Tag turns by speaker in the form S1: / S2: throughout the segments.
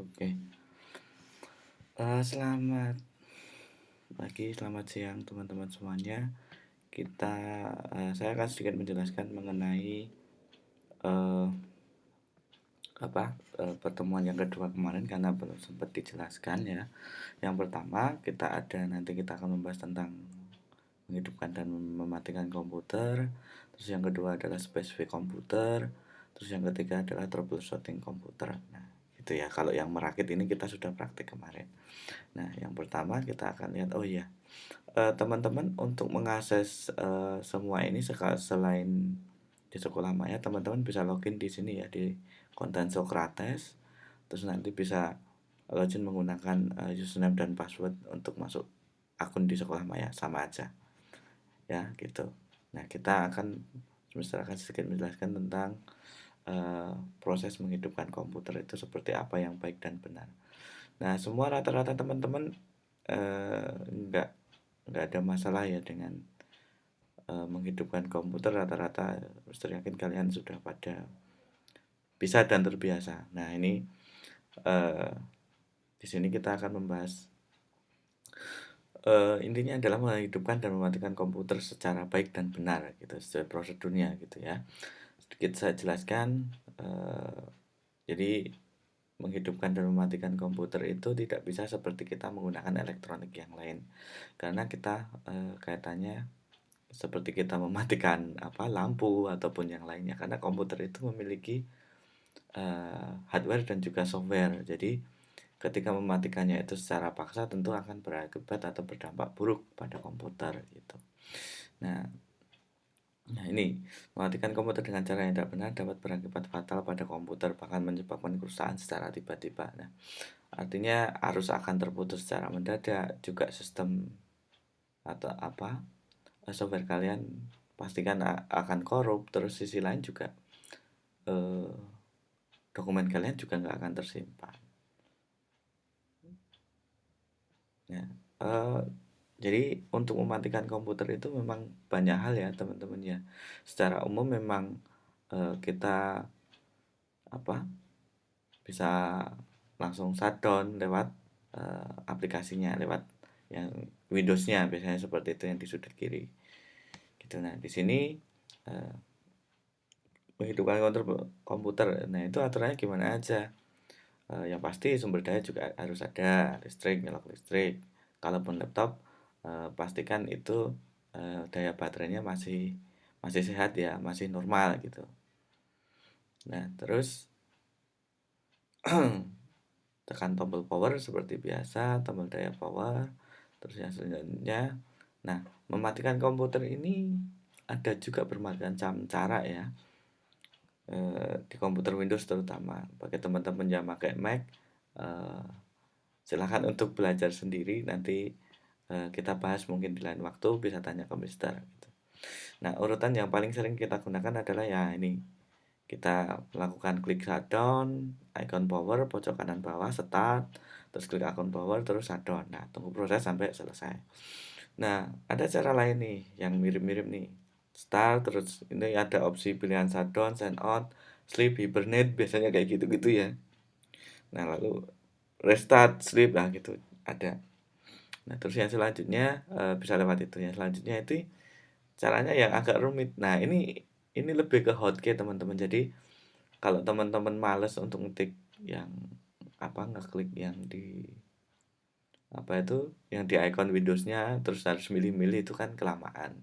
S1: Oke, selamat pagi, selamat siang teman-teman semuanya. Saya akan sedikit menjelaskan mengenai, eee, pertemuan yang kedua kemarin karena belum sempat dijelaskan ya. Yang pertama kita akan membahas tentang menghidupkan dan mematikan komputer, terus yang kedua adalah spesifik komputer, terus yang ketiga adalah troubleshooting komputer. Nah, itu ya, kalau yang merakit ini kita sudah praktik kemarin. Nah, yang pertama kita akan lihat, oh iya, teman-teman untuk mengakses, semua ini selain di sekolah maya, teman-teman bisa login di sini ya, di konten Socrates, terus nanti bisa login menggunakan, username dan password untuk masuk akun di sekolah maya, sama aja, ya gitu. Nah, kita akan semester akan sedikit menjelaskan tentang, proses menghidupkan komputer itu seperti apa yang baik dan benar. Nah, semua rata-rata teman-teman, nggak ada masalah ya dengan menghidupkan komputer. Rata-rata Mister yakin kalian sudah pada bisa dan terbiasa. Nah, ini eh, di sini kita akan membahas, intinya adalah menghidupkan dan mematikan komputer secara baik dan benar gitu, sesuai prosedurnya gitu ya. Sedikit saya jelaskan, jadi menghidupkan dan mematikan komputer itu tidak bisa seperti kita menggunakan elektronik yang lain, karena kita, kaitannya seperti kita mematikan lampu ataupun yang lainnya, karena komputer itu memiliki hardware dan juga software. Jadi ketika mematikannya itu secara paksa tentu akan berakibat atau berdampak buruk pada komputer gitu. Nah, ini mematikan komputer dengan cara yang tidak benar dapat berakibat fatal pada komputer, bahkan menyebabkan kerusakan secara tiba-tiba. Nah, artinya arus akan terputus secara mendadak, juga sistem atau software kalian pastikan akan korup. Terus sisi lain juga, eh, dokumen kalian juga nggak akan tersimpan. Ya, eh, jadi untuk mematikan komputer itu memang banyak hal ya teman-teman ya. Secara umum memang, kita apa bisa langsung shutdown lewat, aplikasinya, lewat yang Windows-nya biasanya seperti itu yang di sudut kiri. Gitu. Nah, di sini, eh, menghidupkan komputer. Nah, itu aturannya gimana aja? Yang pasti sumber daya juga harus ada, listrik, nyalok listrik. Kalaupun laptop, pastikan itu, daya baterainya masih masih sehat ya, masih normal gitu. Nah, terus tekan tombol power seperti biasa, tombol daya power, terus yang selanjutnya. Nah, mematikan komputer ini ada juga bermacam cara ya, di komputer Windows terutama. Bagi teman-teman yang pakai Mac, eh, silahkan untuk belajar sendiri, nanti kita bahas mungkin di lain waktu, bisa tanya ke Mister gitu. Nah, urutan yang paling sering kita gunakan adalah ya ini, kita melakukan klik shutdown, icon power pojok kanan bawah, start, terus klik icon power, terus shutdown. Nah, tunggu proses sampai selesai. Nah, ada cara lain nih yang mirip-mirip nih. Start, terus ini ada opsi pilihan shutdown, sign out, sleep, hibernate, biasanya kayak gitu-gitu ya. Nah, lalu restart, sleep, lah gitu ada. Nah, terus yang selanjutnya, bisa lewat itu. Yang selanjutnya itu caranya yang agak rumit. Nah, ini lebih ke hotkey teman-teman. Jadi kalau teman-teman males untuk ngetik yang ngeklik yang di yang di icon Windows-nya, terus harus milih-milih, itu kan kelamaan.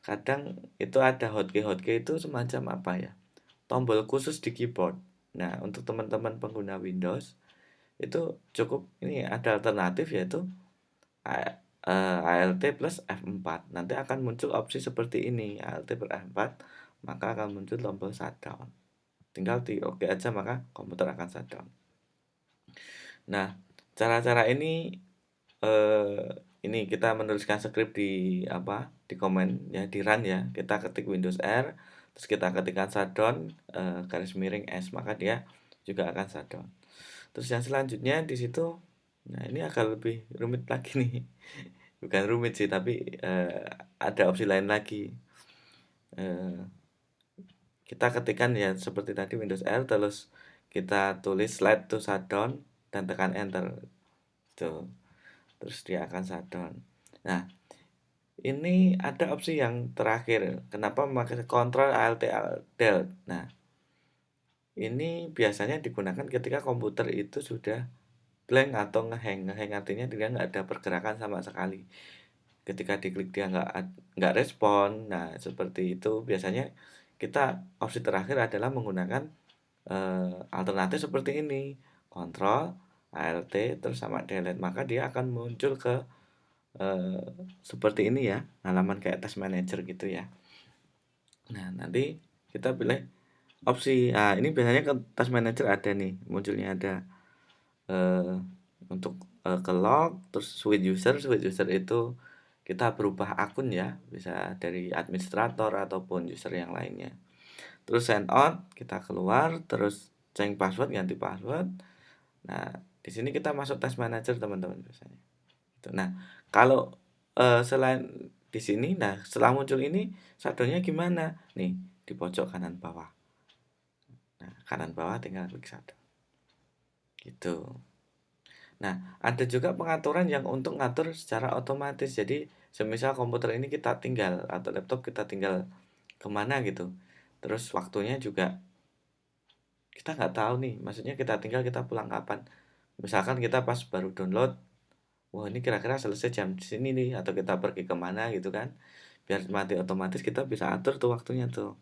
S1: Kadang itu ada hotkey itu semacam tombol khusus di keyboard. Nah, untuk teman-teman pengguna Windows itu cukup, ini ada alternatif, yaitu ALT plus F4. Nanti akan muncul opsi seperti ini, ALT per F4, maka akan muncul tombol shutdown. Tinggal di oke aja, maka komputer akan shutdown. Nah, cara-cara eh, ini kita menuliskan script di komen ya, di run ya. Kita ketik Windows R, terus kita ketikkan shutdown, garis miring S, maka dia juga akan shutdown. Terus yang selanjutnya di situ, nah ini agak lebih rumit lagi nih. Bukan rumit sih, tapi ada opsi lain lagi. Eh, kita ketikkan ya seperti tadi Windows R, terus kita tulis slide to shutdown, dan tekan enter tuh, terus dia akan shutdown. Nah, ini ada opsi yang terakhir, kenapa memakai Ctrl Alt Del. Nah, ini biasanya digunakan ketika komputer itu sudah blank atau ngehang. Ngehang artinya dia nggak ada pergerakan sama sekali. Ketika diklik dia nggak respon. Nah, seperti itu biasanya kita opsi terakhir adalah menggunakan alternatif seperti ini. Ctrl Alt terus sama delete, maka dia akan muncul ke seperti ini ya, halaman kayak task manager gitu ya. Nah, nanti kita pilih opsi. Nah, ini biasanya ke task manager ada nih, munculnya ada eh, untuk ke log, terus switch user. Switch user itu kita berubah akun ya, bisa dari administrator ataupun user yang lainnya. Terus sign out, kita keluar, terus change password, ganti password. Nah, di sini kita masuk task manager teman-teman biasanya. Gitu. Nah, kalau selain di sini, nah setelah muncul ini shadownya gimana? Nih di pojok kanan bawah. Nah, kanan bawah tinggal klik shadow. Gitu. Nah, ada juga pengaturan yang untuk ngatur secara otomatis. Jadi, semisal komputer ini kita tinggal atau laptop kita tinggal kemana gitu. Terus waktunya juga kita nggak tahu nih. Maksudnya kita tinggal kita pulang kapan. Misalkan kita pas baru download, wah ini kira-kira selesai jam sini nih, atau kita pergi kemana gitu kan. Biar mati otomatis kita bisa atur tuh waktunya tuh.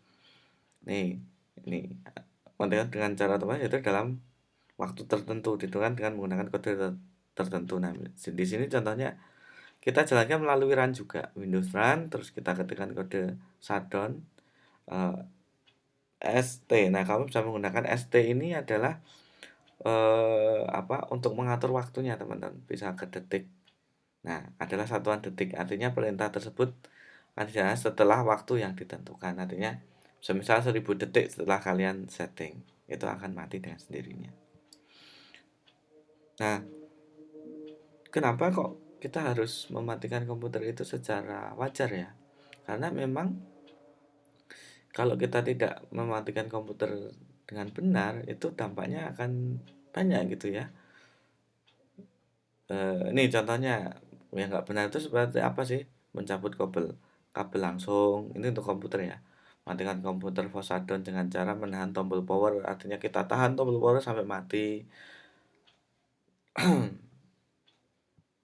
S1: Nih, ini dengan cara otomatis itu dalam waktu tertentu, gitu kan, dengan menggunakan kode tertentu. Nah, di sini contohnya kita jalankan melalui run juga, Windows Run, terus kita ketikkan kode shutdown eh, ST. Nah, kamu bisa menggunakan ST ini adalah apa untuk mengatur waktunya teman-teman, bisa ke detik. Nah, adalah satuan detik, artinya perintah tersebut akan dijalankan setelah waktu yang ditentukan. Artinya, semisal 1000 detik setelah kalian setting, itu akan mati dengan sendirinya. Nah, kenapa kok kita harus mematikan komputer itu secara wajar ya? Karena memang kalau kita tidak mematikan komputer dengan benar, itu dampaknya akan banyak gitu ya. Ini contohnya yang nggak benar itu seperti apa sih? Mencabut kabel kabel langsung, ini untuk komputer ya. Matikan komputer force shutdown dengan cara menahan tombol power, artinya kita tahan tombol power sampai mati.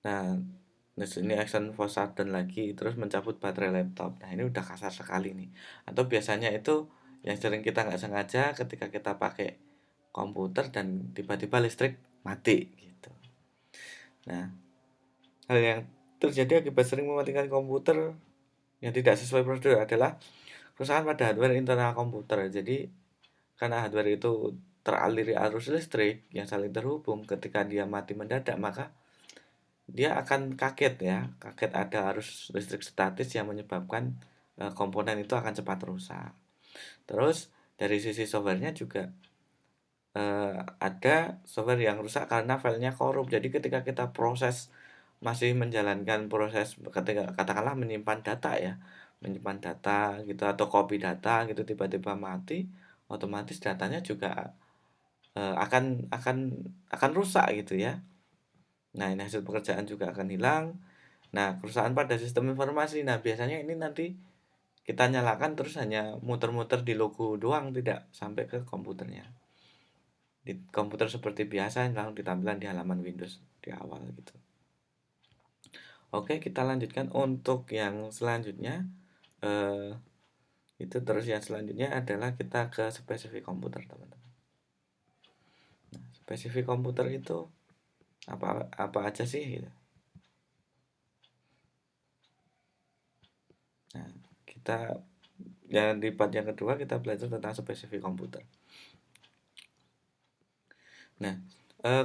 S1: Nah, di sini action force shutdown lagi, terus mencabut baterai laptop. Nah, ini udah kasar sekali nih. Atau biasanya itu yang sering kita nggak sengaja ketika kita pakai komputer dan tiba-tiba listrik mati gitu. Nah, hal yang terjadi akibat sering mematikan komputer yang tidak sesuai prosedur adalah kerusakan pada hardware internal komputer. Jadi, karena hardware itu teraliri arus listrik yang saling terhubung, ketika dia mati mendadak, maka dia akan kaget ya, kaget ada arus listrik statis yang menyebabkan komponen itu akan cepat rusak. Terus dari sisi softwarenya juga ada software yang rusak karena filenya korup. Jadi ketika kita proses masih menjalankan proses, ketika katakanlah menyimpan data ya, menyimpan data gitu atau copy data gitu, tiba-tiba mati, otomatis datanya juga akan rusak gitu ya. Nah, ini hasil pekerjaan juga akan hilang. Nah, kerusakan pada sistem informasi. Nah, biasanya ini nanti kita nyalakan terus hanya muter-muter di logo doang, tidak sampai ke komputernya. Di komputer seperti biasa langsung ditampilan di halaman Windows di awal gitu. Oke, kita lanjutkan untuk yang selanjutnya. Eh, itu terus yang selanjutnya adalah kita ke spesifik komputer, teman-teman. Nah, spesifik komputer itu apa apa aja sih gitu. Nah, kita yang di part yang kedua kita belajar tentang spesifik komputer. Nah,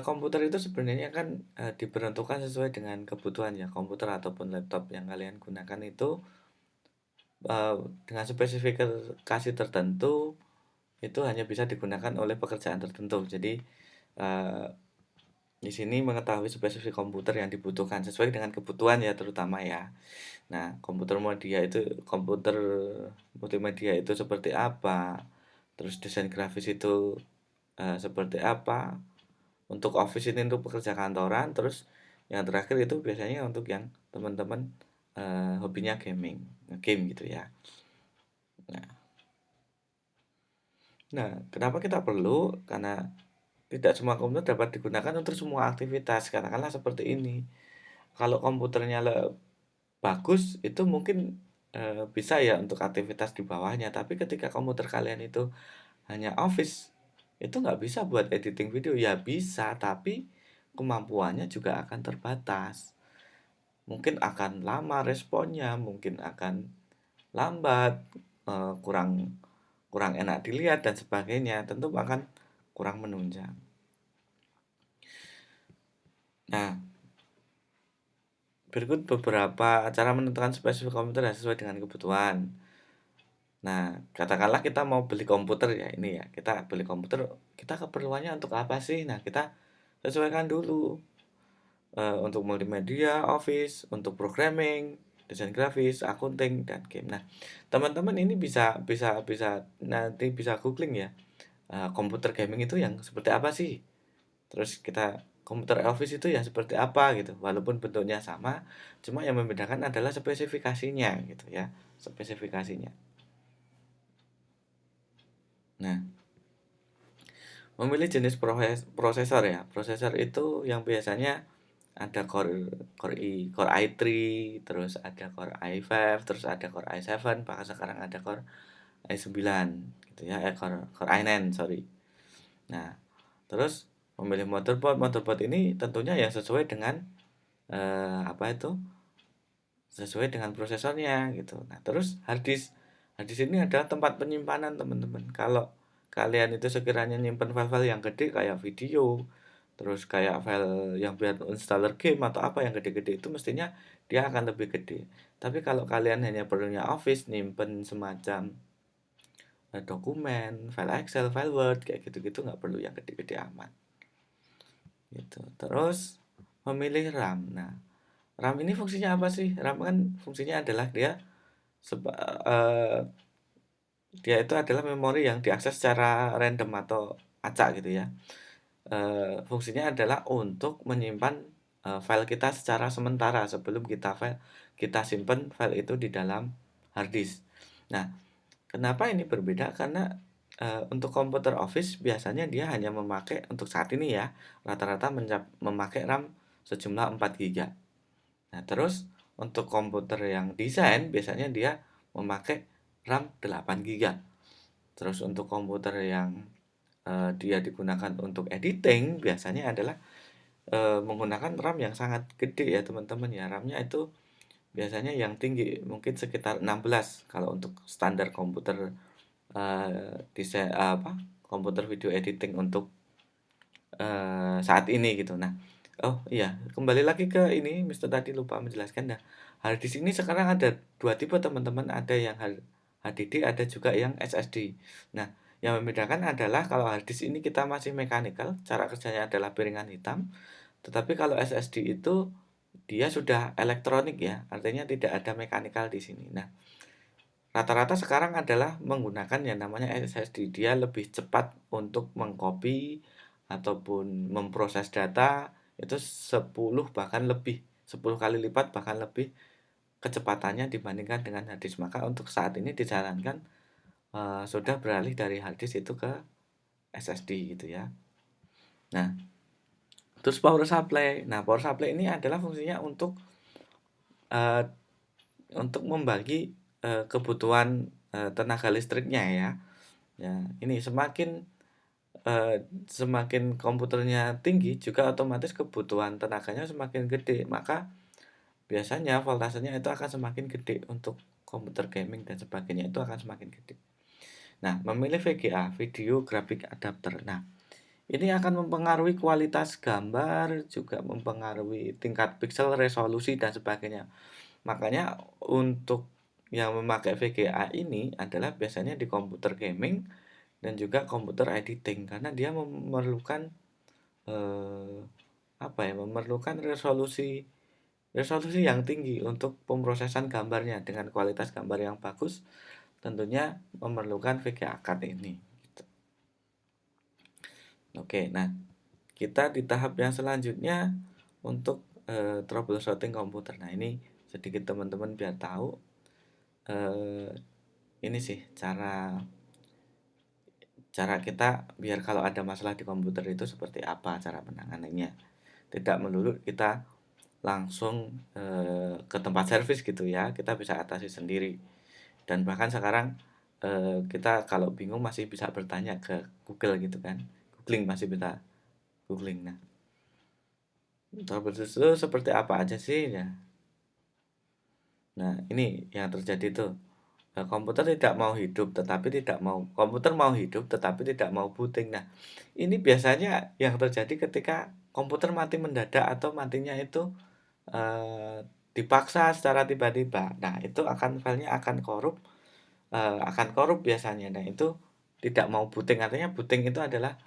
S1: komputer itu sebenarnya kan diperuntukkan sesuai dengan kebutuhan ya, komputer ataupun laptop yang kalian gunakan itu dengan spesifikasi tertentu itu hanya bisa digunakan oleh pekerjaan tertentu. Jadi di sini mengetahui spesifik komputer yang dibutuhkan sesuai dengan kebutuhan ya, terutama ya. Nah, komputer multimedia itu seperti apa, terus desain grafis itu seperti apa, untuk office ini untuk pekerja kantoran, terus yang terakhir itu biasanya untuk yang teman-teman hobinya game gitu ya. Nah, kenapa kita perlu? Karena tidak semua komputer dapat digunakan untuk semua aktivitas. Katakanlah seperti ini. Kalau komputernya bagus, itu mungkin bisa ya untuk aktivitas di bawahnya. Tapi ketika komputer kalian itu hanya office, itu nggak bisa buat editing video. Ya bisa, tapi kemampuannya juga akan terbatas. Mungkin akan lama responnya, mungkin akan lambat, kurang kurang enak dilihat dan sebagainya. Tentu akan kurang menunjang. Nah, berikut beberapa cara menentukan spesifik komputer yang sesuai dengan kebutuhan. Nah, katakanlah kita mau beli komputer ya ini ya, kita beli komputer, kita keperluannya untuk apa sih? Nah, kita sesuaikan dulu untuk multimedia, office, untuk programming, desain grafis, akunting, dan game. Nah, teman-teman ini bisa bisa bisa nanti bisa googling ya, komputer gaming itu yang seperti apa sih? Terus kita komputer office itu yang seperti apa gitu. Walaupun bentuknya sama, cuma yang membedakan adalah spesifikasinya gitu ya, spesifikasinya. Nah, memilih jenis prosesor ya. Prosesor itu yang biasanya ada Core i3, terus ada Core i5, terus ada Core i7, bahkan sekarang ada Core i9 gitu ya, Core i9, sorry. Nah, terus memilih motherboard ini tentunya yang sesuai dengan apa itu? Sesuai dengan prosesornya gitu. Nah, terus hard disk ini adalah tempat penyimpanan teman-teman. Kalau kalian itu sekiranya nyimpen file-file yang gede kayak video, terus kayak file yang biar installer game atau apa yang gede-gede itu mestinya dia akan lebih gede. Tapi kalau kalian hanya perlunya Office, nyimpen semacam dokumen, file Excel, file Word, kayak gitu-gitu nggak perlu yang gede-gede amat. Gitu. Terus memilih RAM. Nah, RAM ini fungsinya apa sih? RAM kan fungsinya adalah eh, dia itu adalah memori yang diakses secara random atau acak gitu ya. Fungsinya adalah untuk menyimpan file kita secara sementara sebelum kita simpan file itu di dalam hard disk. Nah, kenapa ini berbeda? Karena untuk komputer Office biasanya dia hanya memakai untuk saat ini ya, rata-rata memakai RAM sejumlah 4 GB. Nah, terus untuk komputer yang desain biasanya dia memakai RAM 8 GB. Terus untuk komputer yang dia digunakan untuk editing biasanya adalah menggunakan RAM yang sangat gede ya teman-teman ya. RAM-nya itu biasanya yang tinggi, mungkin sekitar 16 kalau untuk standar komputer desain komputer video editing untuk saat ini gitu. Nah, oh iya, kembali lagi ke ini, Mister tadi lupa menjelaskan. Nah, hard disk ini sekarang ada dua tipe teman-teman, ada yang HDD, ada juga yang SSD. Nah, yang membedakan adalah kalau hard disk ini kita masih mechanical, cara kerjanya adalah piringan hitam. Tetapi kalau SSD itu dia sudah elektronik ya, artinya tidak ada mechanical di sini. Nah, rata-rata sekarang adalah menggunakan yang namanya SSD. Dia lebih cepat untuk mengcopy ataupun memproses data itu 10 bahkan lebih 10 kali lipat bahkan lebih kecepatannya dibandingkan dengan hard disk. Maka untuk saat ini disarankan sudah beralih dari hard disk itu ke SSD gitu ya. Nah, terus power supply. Nah, power supply ini adalah fungsinya uh, untuk membagi kebutuhan tenaga listriknya ya. Ya, ini semakin komputernya tinggi juga otomatis kebutuhan tenaganya semakin gede. Maka biasanya voltasenya itu akan semakin gede untuk komputer gaming dan sebagainya itu akan semakin gede. Nah, memilih VGA, Video Graphic Adapter. Nah, ini akan mempengaruhi kualitas gambar, juga mempengaruhi tingkat pixel, resolusi, dan sebagainya. Makanya untuk yang memakai VGA ini adalah biasanya di komputer gaming dan juga komputer editing karena dia memerlukan eh, apa ya? Memerlukan resolusi resolusi yang tinggi untuk pemrosesan gambarnya dengan kualitas gambar yang bagus. Tentunya memerlukan VGA card ini. Gitu. Oke, nah kita di tahap yang selanjutnya untuk, troubleshooting komputer. Nah, ini sedikit teman-teman biar tahu, eee, ini sih cara cara kita biar kalau ada masalah di komputer itu seperti apa cara penanganannya. Tidak melulu kita langsung, ke tempat servis gitu ya, kita bisa atasi sendiri. Dan bahkan sekarang, kita kalau bingung masih bisa bertanya ke Google gitu kan, googling masih bisa googling. Nah, troubleshoot itu seperti apa aja sih ya? Nah, ini yang terjadi tuh, komputer tidak mau hidup tetapi tidak mau komputer mau hidup tetapi tidak mau booting. Nah, ini biasanya yang terjadi ketika komputer mati mendadak atau matinya itu, dipaksa secara tiba-tiba. Nah, itu akan filenya akan korup biasanya. Nah, itu tidak mau booting, artinya booting itu adalah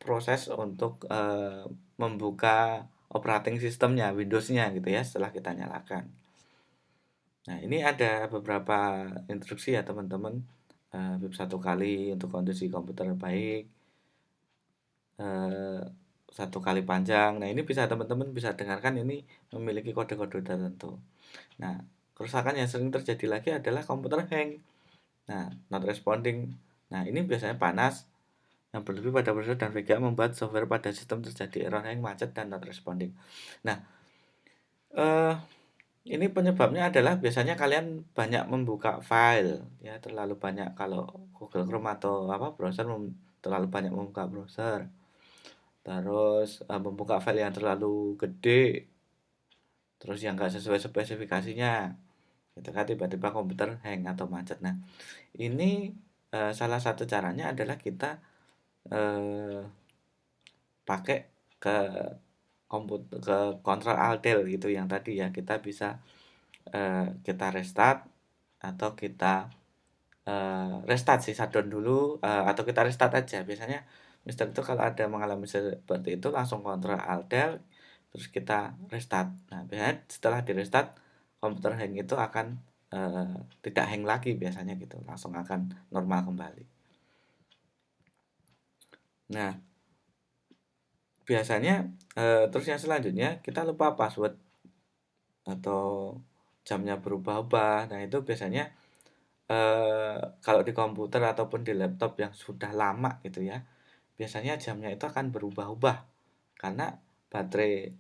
S1: proses untuk, membuka operating sistemnya, Windows-nya gitu ya, setelah kita nyalakan. Nah, ini ada beberapa instruksi ya teman-teman, pip 1 kali untuk kondisi komputer baik, eee, 1 kali panjang. Nah, ini bisa teman-teman bisa dengarkan ini memiliki kode-kode tertentu. Nah, kerusakan yang sering terjadi lagi adalah komputer hang. Nah, not responding. Nah, ini biasanya panas yang berlebih pada prosesor dan VGA membuat software pada sistem terjadi error hang, macet, dan not responding. Nah, eh, ini penyebabnya adalah biasanya kalian banyak membuka file ya, terlalu banyak kalau Google Chrome atau apa browser terlalu banyak membuka browser. Terus membuka file yang terlalu gede, terus yang nggak sesuai spesifikasinya. Gitu kan tiba-tiba komputer hang atau macet. Nah, ini salah satu caranya adalah kita eh, pakai ke ke kontrol alt del gitu yang tadi ya kita bisa kita restart atau kita restart sih shutdown dulu atau kita restart aja biasanya Mister itu kalau ada mengalami seperti itu langsung kontrol alt del terus kita restart. Nah biasanya setelah di restart komputer hang itu akan tidak hang lagi biasanya gitu langsung akan normal kembali. Nah biasanya terus yang selanjutnya kita lupa password atau jamnya berubah-ubah. Nah, itu biasanya kalau di komputer ataupun di laptop yang sudah lama gitu ya, biasanya jamnya itu akan berubah-ubah karena baterai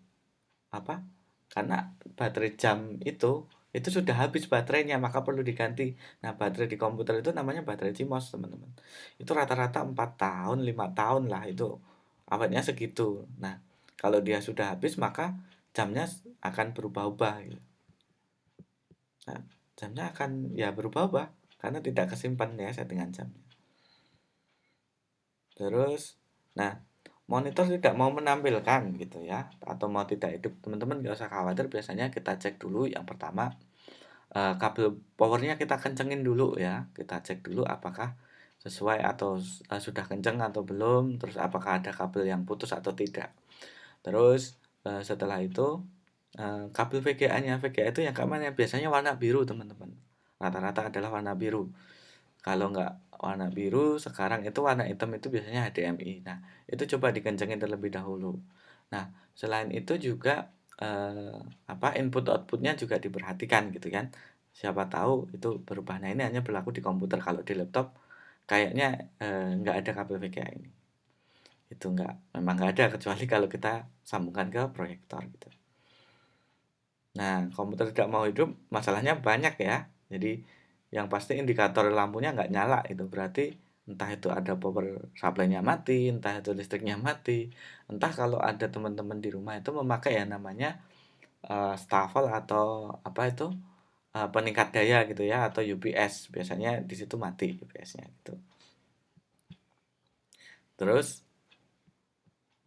S1: apa? Karena baterai jam itu sudah habis baterainya, maka perlu diganti. Nah, baterai di komputer itu namanya baterai CMOS, teman-teman. Itu rata-rata 4 tahun, 5 tahun lah itu awetnya segitu. Nah, kalau dia sudah habis maka jamnya akan berubah-ubah gitu. Nah, jamnya akan ya berubah-ubah karena tidak kesimpan ya settingan jamnya. Terus, nah monitor tidak mau menampilkan gitu ya atau mau tidak hidup teman-teman nggak usah khawatir biasanya kita cek dulu yang pertama kabel powernya kita kencengin dulu ya kita cek dulu apakah sesuai atau sudah kenceng atau belum terus apakah ada kabel yang putus atau tidak terus setelah itu kabel VGA-nya VGA itu yang keamanan biasanya warna biru teman-teman rata-rata adalah warna biru kalau nggak warna biru sekarang itu warna hitam itu biasanya HDMI nah itu coba dikencengin terlebih dahulu nah selain itu juga eh, apa input outputnya juga diperhatikan gitu kan siapa tahu itu berubah nah ini hanya berlaku di komputer kalau di laptop kayaknya nggak ada kabel VGA ini itu nggak memang nggak ada kecuali kalau kita sambungkan ke proyektor gitu. Nah, komputer tidak mau hidup, masalahnya banyak ya. Jadi, yang pasti indikator lampunya nggak nyala itu berarti entah itu ada power supply-nya mati, entah itu listriknya mati, entah kalau ada teman-teman di rumah itu memakai yang namanya stafel atau apa itu peningkat daya gitu ya atau UPS biasanya di situ mati UPS-nya gitu. Terus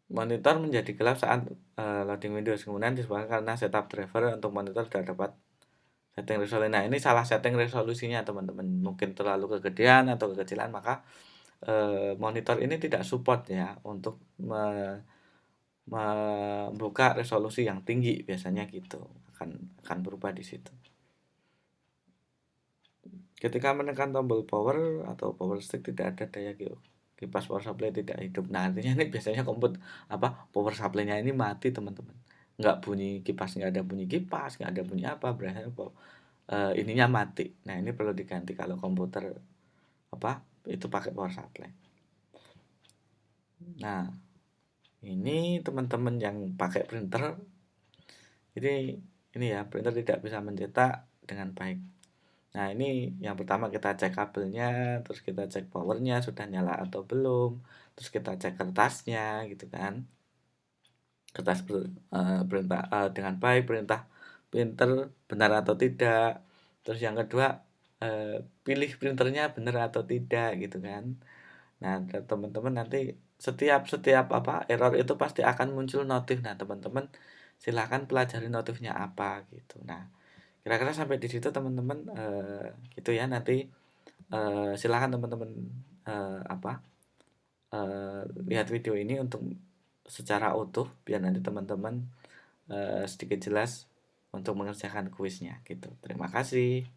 S1: monitor menjadi gelap saat loading Windows kemudian disebabkan karena setup driver untuk monitor sudah dapat setting resolusi. Nah, ini salah setting resolusinya, teman-teman. Mungkin terlalu kegedean atau kekecilan, maka monitor ini tidak support ya untuk membuka resolusi yang tinggi biasanya gitu. Akan berubah di situ. Ketika menekan tombol power atau power stick tidak ada daya kipas power supply tidak hidup. Nah, artinya ini biasanya power supply-nya ini mati, teman-teman. Nggak bunyi kipas, nggak ada bunyi kipas, nggak ada bunyi apa, berarti ininya mati. Nah, ini perlu diganti kalau komputer itu pakai power supply. Nah, ini teman-teman yang pakai printer, ini ya, printer tidak bisa mencetak dengan baik. Nah, ini yang pertama kita cek kabelnya, terus kita cek powernya sudah nyala atau belum, terus kita cek kertasnya gitu kan. Kertas perintah dengan baik, perintah printer benar atau tidak. Terus yang kedua, pilih printernya benar atau tidak gitu kan. Nah, teman-teman nanti setiap setiap error itu pasti akan muncul notif. Nah, teman-teman silahkan pelajari notifnya apa gitu. Nah, kira-kira sampai di situ teman-teman, gitu ya. Nanti silakan teman-teman eh, apa lihat video ini untuk secara utuh biar nanti teman-teman sedikit jelas untuk mengerjakan kuisnya gitu. Terima kasih.